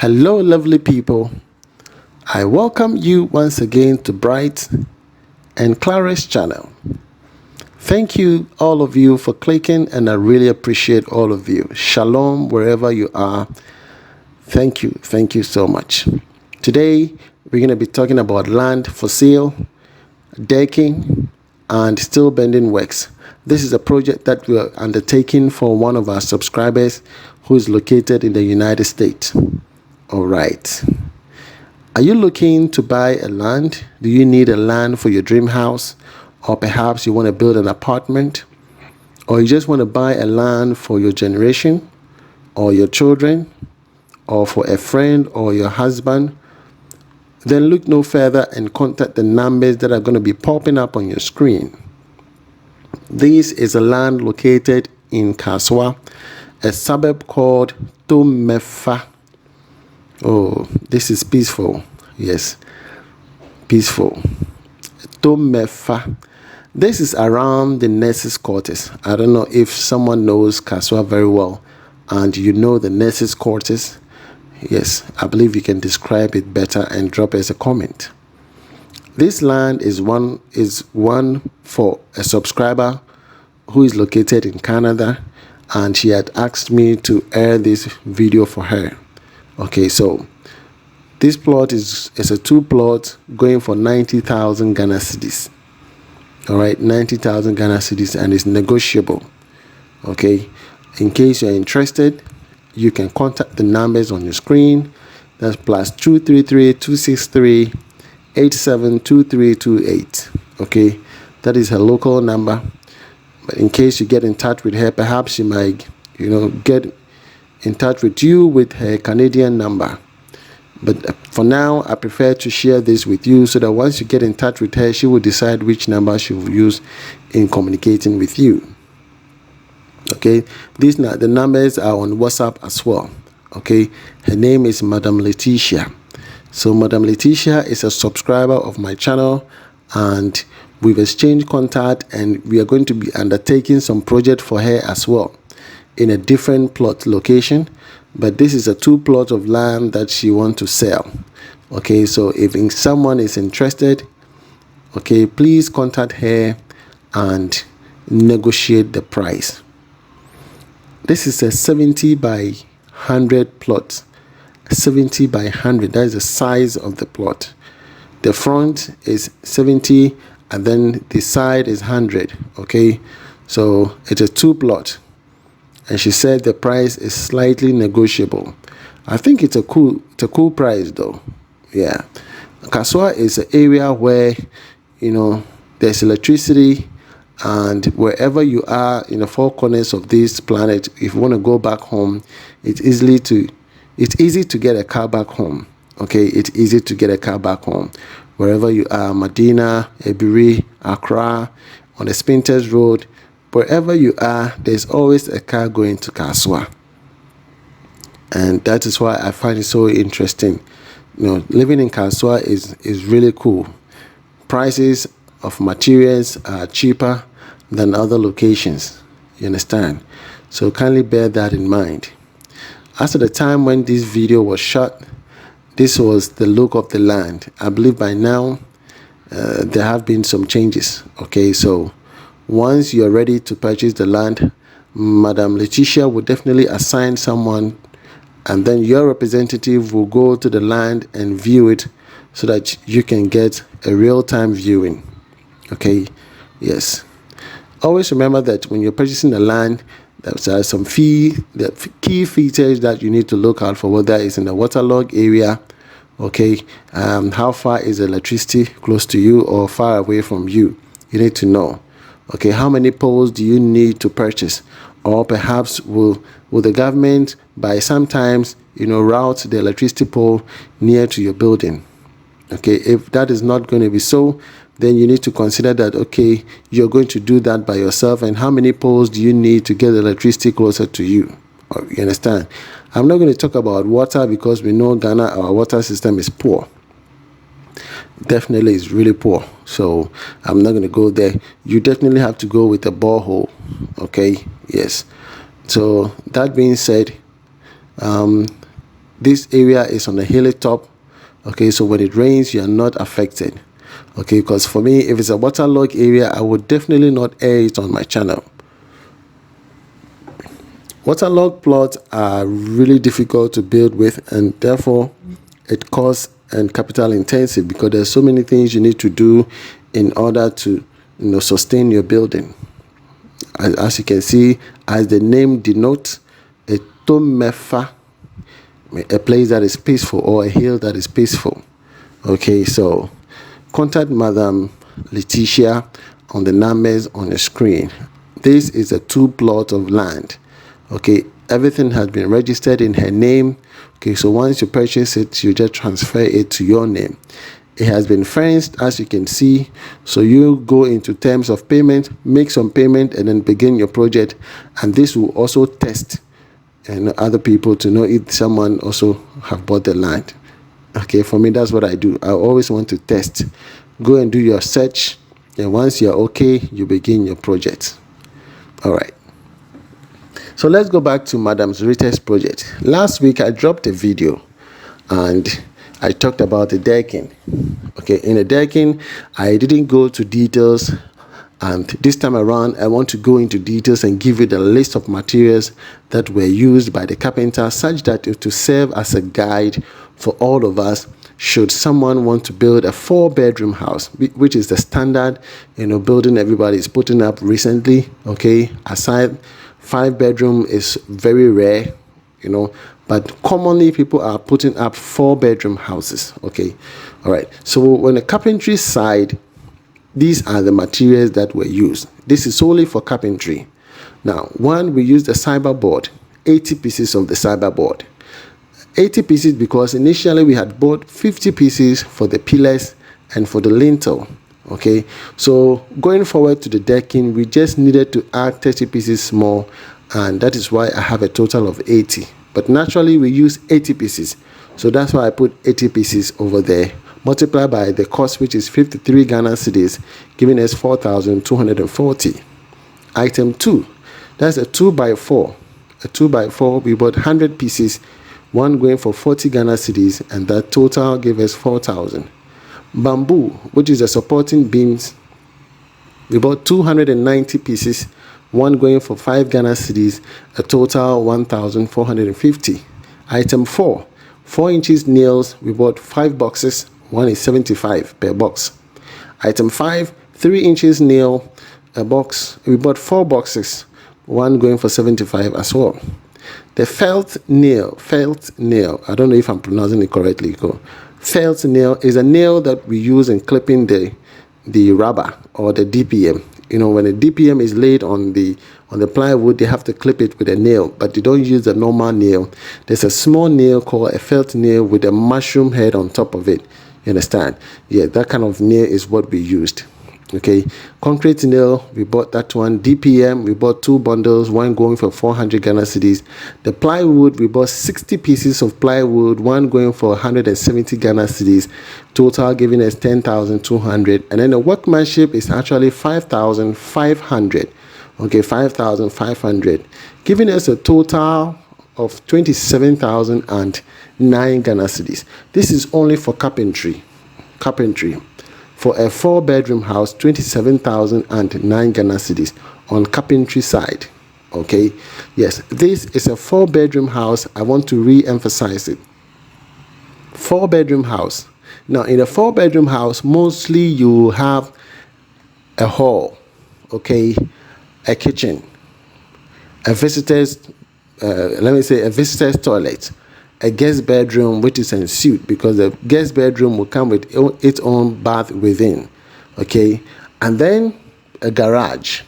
Hello lovely people, I welcome you once again to Bright and Clara's channel. Thank you all of you for clicking, and I really appreciate all of you. Shalom wherever you are. Thank you so much. Today we're going to be talking about land for sale, decking and steel bending works. This is a project that we are undertaking for one of our subscribers who is located in the United States. All right. Are you looking to buy a land? Do you need a land for your dream house? Or perhaps you want to build an apartment? Or you just want to buy a land for your generation or your children or for a friend or your husband? Then look no further and contact the numbers that are going to be popping up on your screen. This is a land located in Kaswa, a suburb called Tomefa. Oh, this is peaceful. Yes, peaceful. Tomefa. This is around the nurses' quarters. I don't know if someone knows Kaswa very well and you know the nurses' quarters. Yes, I believe you can describe it better and drop us a comment. This land is one for a subscriber who is located in Canada, and she had asked me to air this video for her. Okay, so this plot is a two plot going for 90,000 Ghana cedis. All right, 90,000 Ghana cedis, and it's negotiable. Okay, in case you're interested, you can contact the numbers on your screen. That's plus 233-263-872328. Okay, that is her local number. But in case you get in touch with her, perhaps she might, get in touch with you with her Canadian number. But for now, I prefer to share this with you so that once you get in touch with her, she will decide which number she will use in communicating with you. Okay, the numbers are on WhatsApp as well. Okay, her name is Madam Letitia. So Madam Letitia is a subscriber of my channel, and we've exchanged contact, and we are going to be undertaking some project for her as well in a different plot location. But this is a two plot of land that she wants to sell. Okay, so if someone is interested, okay, please contact her and negotiate the price. This is a 70 by 100 plot. 70 by 100, that is the size of the plot. The front is 70 and then the side is 100. Okay, so it's a two plot, and she said the price is slightly negotiable. I think it's a cool price though. Yeah, Kaswa is an area where there's electricity, and wherever you are in the four corners of this planet, if you want to go back home, it's easy to get a car back home. Okay, it's easy to get a car back home wherever you are. Medina, Ebiri, Accra, on the Spinters Road, wherever you are, there's always a car going to Kaswa. And that is why I find it so interesting. Living in Kaswa is really cool. Prices of materials are cheaper than other locations. You understand? So kindly bear that in mind. As of the time when this video was shot, this was the look of the land. I believe by now there have been some changes. Okay, so once you're ready to purchase the land, Madam Letitia will definitely assign someone, and then your representative will go to the land and view it so that you can get a real-time viewing. Okay, yes. Always remember that when you're purchasing the land, there's some key features that you need to look out for, whether it's in the waterlog area. Okay, how far is the electricity close to you or far away from you? You need to know. Okay, how many poles do you need to purchase? Or perhaps will the government by sometimes route the electricity pole near to your building? Okay, if that is not going to be so, then you need to consider that, okay, you're going to do that by yourself, and how many poles do you need to get the electricity closer to you? You understand? I'm not going to talk about water because we know Ghana, our water system is poor. Definitely is really poor. So I'm not going to go there. You definitely have to go with a borehole. Okay, yes. So that being said, this area is on a hilly top. Okay, so when it rains, you are not affected. Okay, because for me, if it's a waterlogged area, I would definitely not air it on my channel. Waterlogged plots are really difficult to build with, and therefore it costs and capital intensive, because there's so many things you need to do in order to sustain your building. As you can see, as the name denotes, a tomefa, a place that is peaceful, or a hill that is peaceful. Okay, so contact Madam Letitia on the numbers on the screen. This is a 2 plot of land. Okay, everything has been registered in her name. Okay, so once you purchase it, you just transfer it to your name. It has been fenced, as you can see. So you go into terms of payment, make some payment, and then begin your project. And this will also test other people to know if someone also have bought the land. Okay, for me, that's what I do. I always want to test. Go and do your search, and once you're okay, you begin your project. All right. So let's go back to Madam Zurita's project. Last week, I dropped a video, and I talked about the decking. Okay, in the decking, I didn't go to details, and this time around, I want to go into details and give you the list of materials that were used by the carpenter, such that it to serve as a guide for all of us should someone want to build a 4-bedroom house, which is the standard building everybody is putting up recently. Okay, aside 5-bedroom is very rare, but commonly people are putting up 4-bedroom houses. Okay, all right. So on the carpentry side, these are the materials that were used. This is solely for carpentry. Now, one, we used a cyber board, 80 pieces of the cyber board. 80 pieces because initially we had bought 50 pieces for the pillars and for the lintel. Okay, so going forward to the decking, we just needed to add 30 pieces more, and that is why I have a total of 80. But naturally we use 80 pieces, so that's why I put 80 pieces over there, multiplied by the cost, which is 53 Ghana cedis, giving us 4,240. Item 2, that's a 2x4. A 2x4, we bought 100 pieces, one going for 40 Ghana cedis, and that total gave us 4,000. Bamboo, which is the supporting beams, we bought 290 pieces, one going for 5 Ghana cedis, a total 1,450. Item 4, 4 inches nails, we bought 5 boxes, one is 75 per box. Item 5, 3 inches nail, a box, we bought 4 boxes, one going for 75 as well. The felt nail, I don't know if I'm pronouncing it correctly. Felt nail is a nail that we use in clipping the rubber or the DPM. When the DPM is laid on the plywood, they have to clip it with a nail, but they don't use the normal nail. There's a small nail called a felt nail with a mushroom head on top of it. You understand? Yeah, that kind of nail is what we used. Okay, concrete nail, we bought that one. DPM, we bought 2 bundles, one going for 400 Ghana cedis. The plywood, we bought 60 pieces of plywood, one going for 170 Ghana cedis, total giving us 10,200. And then the workmanship is actually 5,500. Okay, 5,500, giving us a total of 27,009 Ghana cedis. This is only for carpentry. For a 4-bedroom house, 27,009 Ghana cedis on carpentry side. Okay, yes, this is a 4-bedroom house. I want to re-emphasize it. 4-bedroom house. Now, in a 4-bedroom house, mostly you have a hall, okay, a kitchen, a visitor's, a visitor's toilet, a guest bedroom, which is en suite, because the guest bedroom will come with its own bath within. Okay, and then a garage.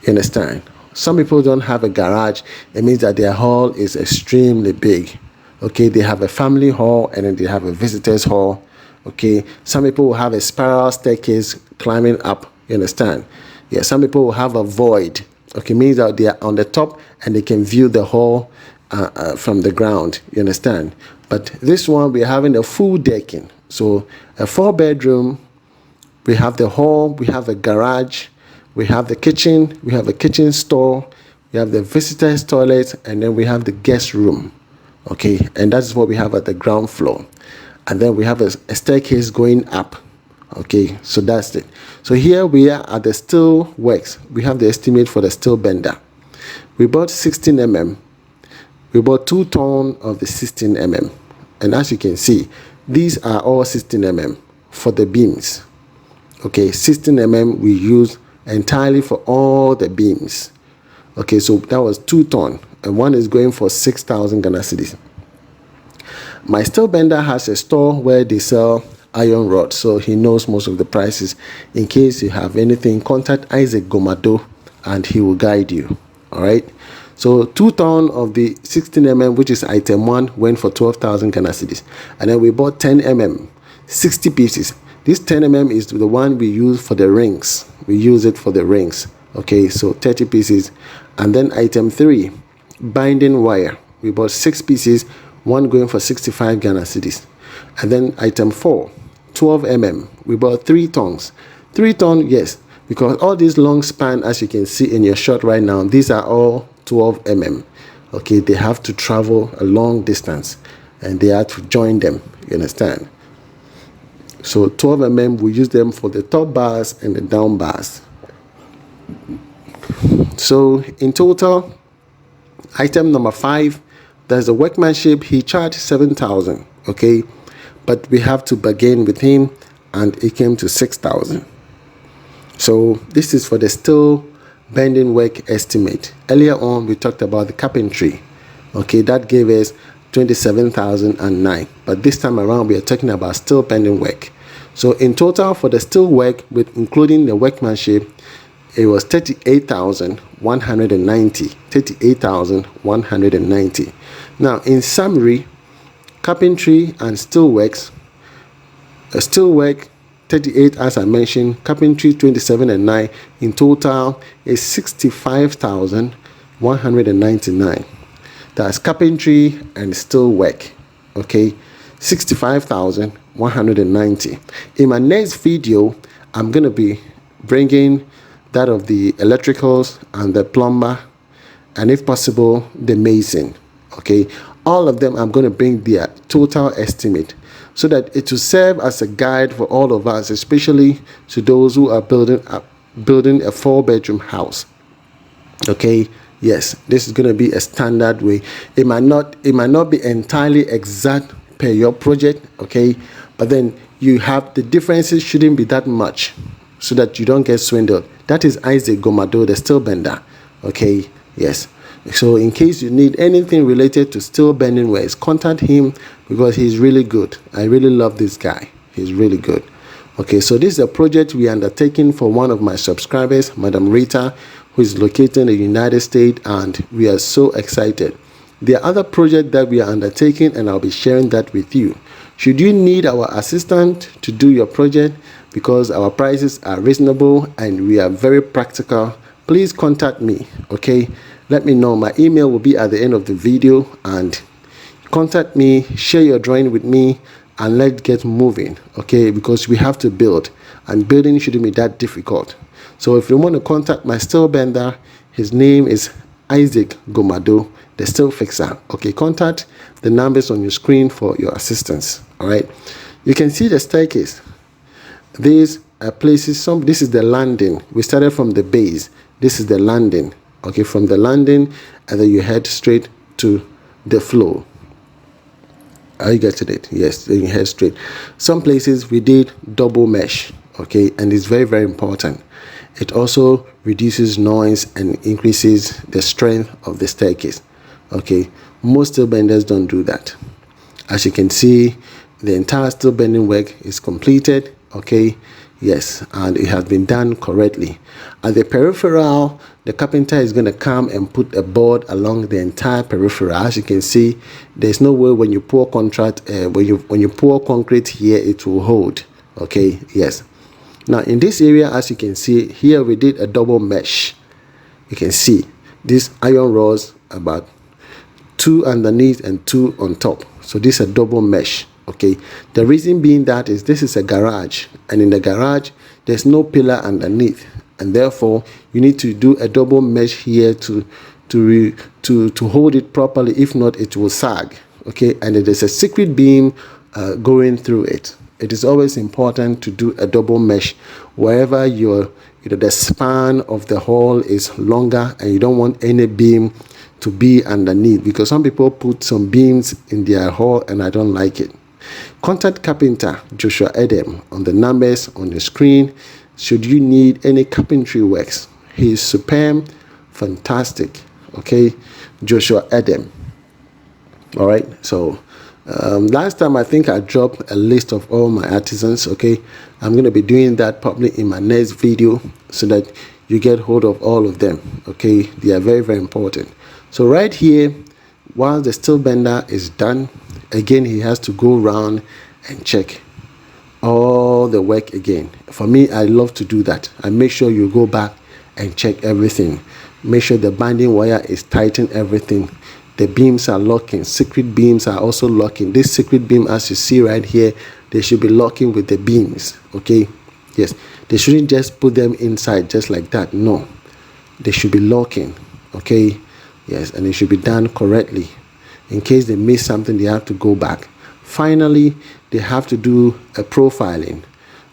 You understand? Some people don't have a garage. It means that their hall is extremely big. Okay, they have a family hall and then they have a visitor's hall. Okay, some people will have a spiral staircase climbing up. You understand? Yeah, some people will have a void. Okay, means that they are on the top and they can view the hall from the ground. You understand? But this one, we're having a full decking. So a 4-bedroom, we have the hall, we have a garage, we have the kitchen, we have a kitchen store, we have the visitor's toilet, and then we have the guest room. Okay, and that's what we have at the ground floor. And then we have a staircase going up. Okay, so that's it. So here we are at the steel works. We have the estimate for the steel bender. We bought 16 mm. We bought 2 tons of the 16 mm. And as you can see, these are all 16 mm for the beams. Okay, 16 mm we use entirely for all the beams. Okay, so that was 2 tons, and one is going for 6,000 Ghana cedis. My steel bender has a store where they sell iron rods, so he knows most of the prices. In case you have anything, contact Isaac Gomado and he will guide you. All right, so 2 tons of the 16 mm, which is item 1, went for 12,000 Ghana cedis. And then we bought 10 mm, 60 pieces. This 10 mm is the one we use for the rings. We use it for the rings. Okay, so 30 pieces. And then item 3, binding wire. We bought 6 pieces, one going for 65 Ghana cedis. And then item 4, 12 mm. We bought 3 tons. 3 tons, yes, because all these long span, as you can see in your shot right now, these are all 12 mm. Okay, they have to travel a long distance and they have to join them. You understand? So 12 mm, we use them for the top bars and the down bars. So in total, item number 5, there's a workmanship. He charged 7,000. Okay, but we have to bargain with him, and it came to 6,000. So this is for the steel bending work estimate. Earlier on, we talked about the carpentry. Okay, that gave us 27,009. But this time around, we are talking about steel bending work. So in total, for the steel work, with including the workmanship, it was 38,190. 38,190. Now, in summary, carpentry and steel works, steel work 38, as I mentioned, carpentry 27 and 9, in total is 65,199. That's carpentry and steel work. Okay, 65,190. In my next video, I'm going to be bringing that of the electricals and the plumber, and if possible, the mason. Okay, all of them, I'm going to bring their total estimate so that it will serve as a guide for all of us, especially to those who are building a 4-bedroom house. Okay, yes, this is going to be a standard way. It might not be entirely exact per your project. Okay, but then you have the differences shouldn't be that much, so that you don't get swindled. That is Isaac Gomado, the steel bender. Okay, yes. So in case you need anything related to steel bending ways, contact him because he's really good. I really love this guy. He's really good. Okay, so this is a project we are undertaking for one of my subscribers, Madam Rita, who is located in the United States, and we are so excited. There are other projects that we are undertaking, and I'll be sharing that with you. Should you need our assistant to do your project, because our prices are reasonable and we are very practical, please contact me. Okay, let me know. My email will be at the end of the video, and contact me, share your drawing with me, and let's get moving. Okay, because we have to build, and building shouldn't be that difficult. So if you want to contact my steel bender, his name is Isaac Gomado, the steel fixer. Okay, contact the numbers on your screen for your assistance. All right, you can see the staircase. These are places. This is the landing. We started from the base. This is the landing. Okay, from the landing, and then you head straight to the floor. Are you getting it? Yes, then you head straight. Some places we did double mesh. Okay, and it's very, very important. It also reduces noise and increases the strength of the staircase. Okay, most steel benders don't do that. As you can see, the entire steel bending work is completed. Okay, yes, and it has been done correctly. At the peripheral, the carpenter is going to come and put a board along the entire peripheral. As you can see, there's no way when you pour when you pour concrete here, it will hold. Okay, yes. Now in this area, as you can see here, we did a double mesh. You can see these iron rods, about 2 underneath and 2 on top. So this is a double mesh. Okay, the reason being that is this is a garage, and in the garage there's no pillar underneath, and therefore you need to do a double mesh here to hold it properly. If not, it will sag. okay, and it is a secret beam going through it. It is always important to do a double mesh wherever the span of the hall is longer and you don't want any beam to be underneath, because some people put some beams in their hall and I don't like it. Contact carpenter Joshua Edem on the numbers on the screen should you need any carpentry works. He is superb, fantastic. Okay, Joshua Edem. All right, so last time I think I dropped a list of all my artisans. Okay, I'm going to be doing that probably in my next video so that you get hold of all of them. Okay, they are very, very important. So right here, while the steel bender is done, again he has to go around and check all the work again. For me, I love to do that. I make sure you go back and check everything. Make sure the binding wire is tightened, everything. The beams are locking. Secret beams are also locking. This secret beam, as you see right here, they should be locking with the beams. Okay, yes, they shouldn't just put them inside just like that. No, they should be locking. Okay, yes, and it should be done correctly. In case they miss something, they have to go back. Finally, they have to do a profiling.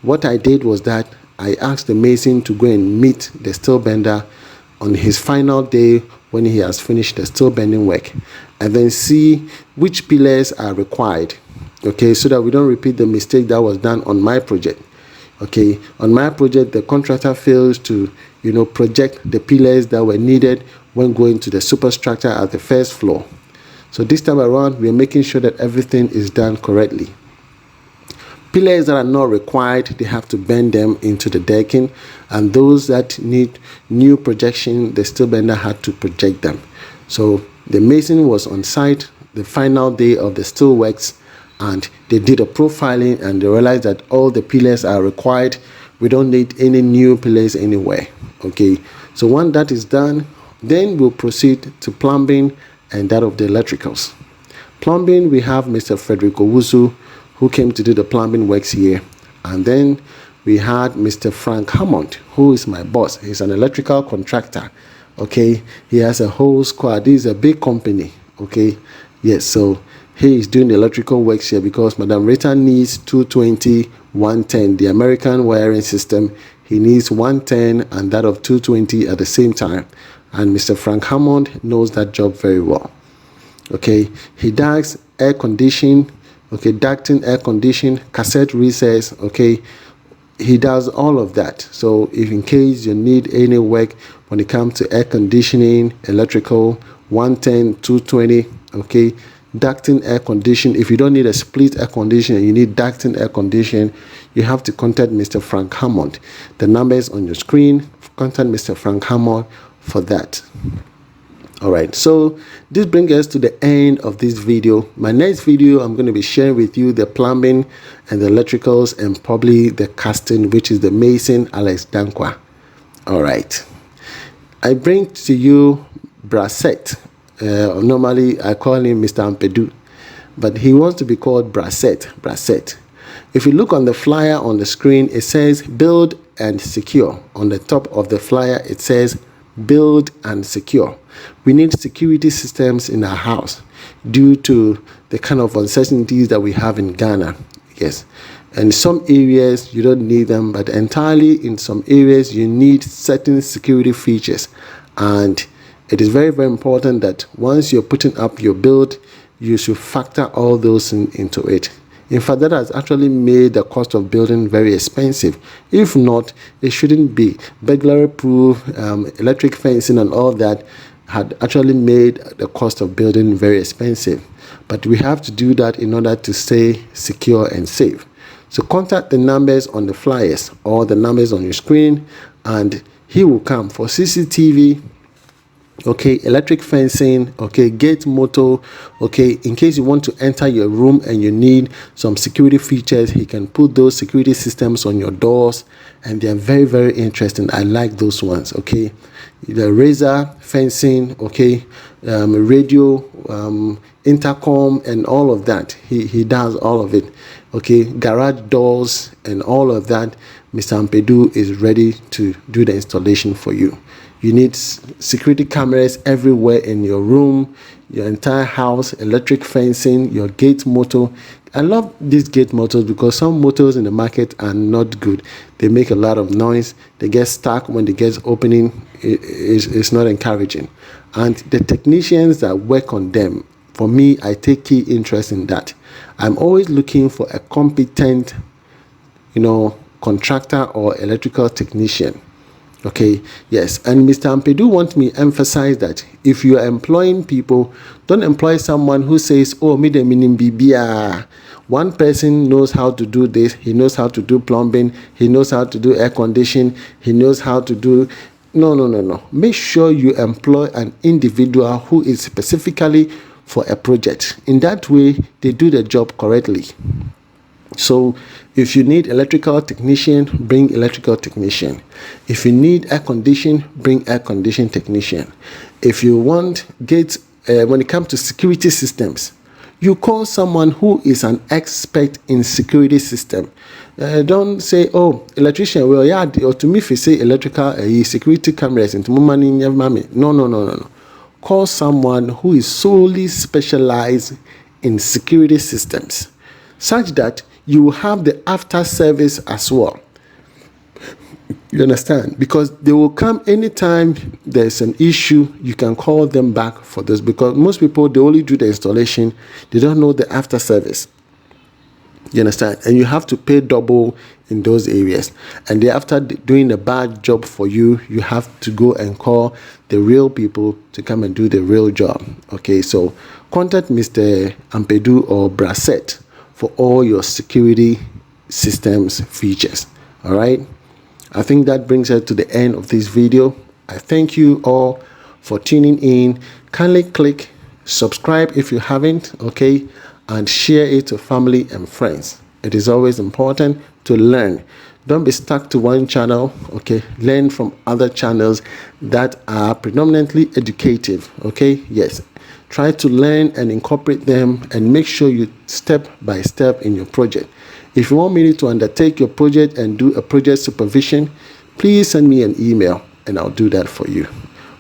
What I did was that I asked the mason to go and meet the steel bender on his final day when he has finished the steel bending work, and then see which pillars are required. Okay, so that we don't repeat the mistake that was done on my project. Okay, on my project, the contractor fails to project the pillars that were needed when going to the superstructure at the first floor. So this time around, we are making sure that everything is done correctly. Pillars that are not required, they have to bend them into the decking, and those that need new projection, the steel bender had to project them. So the mason was on site the final day of the steel works, and they did a profiling and they realized that all the pillars are required. We don't need any new pillars anywhere. Okay, so when that is done, then we'll proceed to plumbing and that of the electricals. Plumbing, we have Mr. Frederick Owusu, who came to do the plumbing works here. And then we had Mr. Frank Hammond, who is my boss. He's an electrical contractor. Okay, he has a whole squad. This is a big company. Okay, yes, so he is doing the electrical works here because Madam Rita needs 220, 110, the American wiring system. He needs 110 and that of 220 at the same time. And Mr. Frank Hammond knows that job very well. Okay, he does air conditioning, okay, ducting, air conditioning, cassette recess, okay, he does all of that. So if in case you need any work when it comes to air conditioning, electrical, 110, 220, okay, ducting, air conditioning, if you don't need a split air conditioner, you need ducting, air conditioning, you have to contact Mr. Frank Hammond. The number is on your screen. Contact Mr. Frank Hammond for that. All right, so this brings us to the end of this video. My next video, I'm going to be sharing with you the plumbing and the electricals and probably the casting, which is the mason Alex Dankwa. All right, I bring to you Brasset. Normally I call him Mr. Ampedu, but he wants to be called Brasset. If you look on the flyer on the screen, it says build and secure. On the top of the flyer, it says build and secure. We need security systems in our house due to the kind of uncertainties that we have in Ghana. Yes, and some areas you don't need them, but entirely in some areas you need certain security features. And it is very, very important that once you're putting up your build, you should factor all those into it. In fact, that has actually made the cost of building very expensive. If not, it shouldn't be. Burglary proof, electric fencing and all that had actually made the cost of building very expensive. But we have to do that in order to stay secure and safe. So contact the numbers on the flyers or the numbers on your screen, and he will come for CCTV, okay, electric fencing, okay, gate motor, okay, in case you want to enter your room and you need some security features, he can put those security systems on your doors, and they are very, very interesting. I like those ones. Okay, the razor fencing, okay, radio, intercom and all of that, he does all of it. Okay, garage doors and all of that, Mr. Ampedu is ready to do the installation for you. You need security cameras everywhere in your room, your entire house, electric fencing, your gate motor. I love these gate motors because some motors in the market are not good. They make a lot of noise. They get stuck when they get opening. It's not encouraging. And the technicians that work on them, for me, I take key interest in that. I'm always looking for a competent, contractor or electrical technician. Okay, yes. And Mr. Ampedu wants me to emphasize that if you are employing people, don't employ someone who says, oh, me the minim bibia. One person knows how to do this. He knows how to do plumbing. He knows how to do air conditioning. He knows how to do... No. Make sure you employ an individual who is specifically for a project. In that way, they do the job correctly. So if you need electrical technician, bring electrical technician. If you need air condition, bring air condition technician. If you want when it comes to security systems, you call someone who is an expert in security system. Don't say, oh, electrician, well, yeah, or to me, if you say electrical security cameras into money, no. Call someone who is solely specialized in security systems, such that you will have the after service as well. You understand? Because they will come anytime there's an issue. You can call them back for this, because most people, they only do the installation. They don't know the after service. You understand? And you have to pay double in those areas. And after doing a bad job for you, you have to go and call the real people to come and do the real job. Okay, so contact Mr. Ampedu or Brasset for all your security systems features. All right, I think that brings us to the end of this video. I thank you all for tuning in. Kindly click subscribe if you haven't, okay, and share it to family and friends. It is always important to learn. Don't be stuck to one channel, okay? Learn from other channels that are predominantly educative, okay? Yes. Try to learn and incorporate them, and make sure you step by step in your project. If you want me to undertake your project and do a project supervision, please send me an email and I'll do that for you.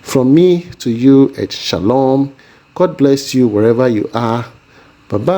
From me to you, it's shalom. God bless you wherever you are. Bye-bye.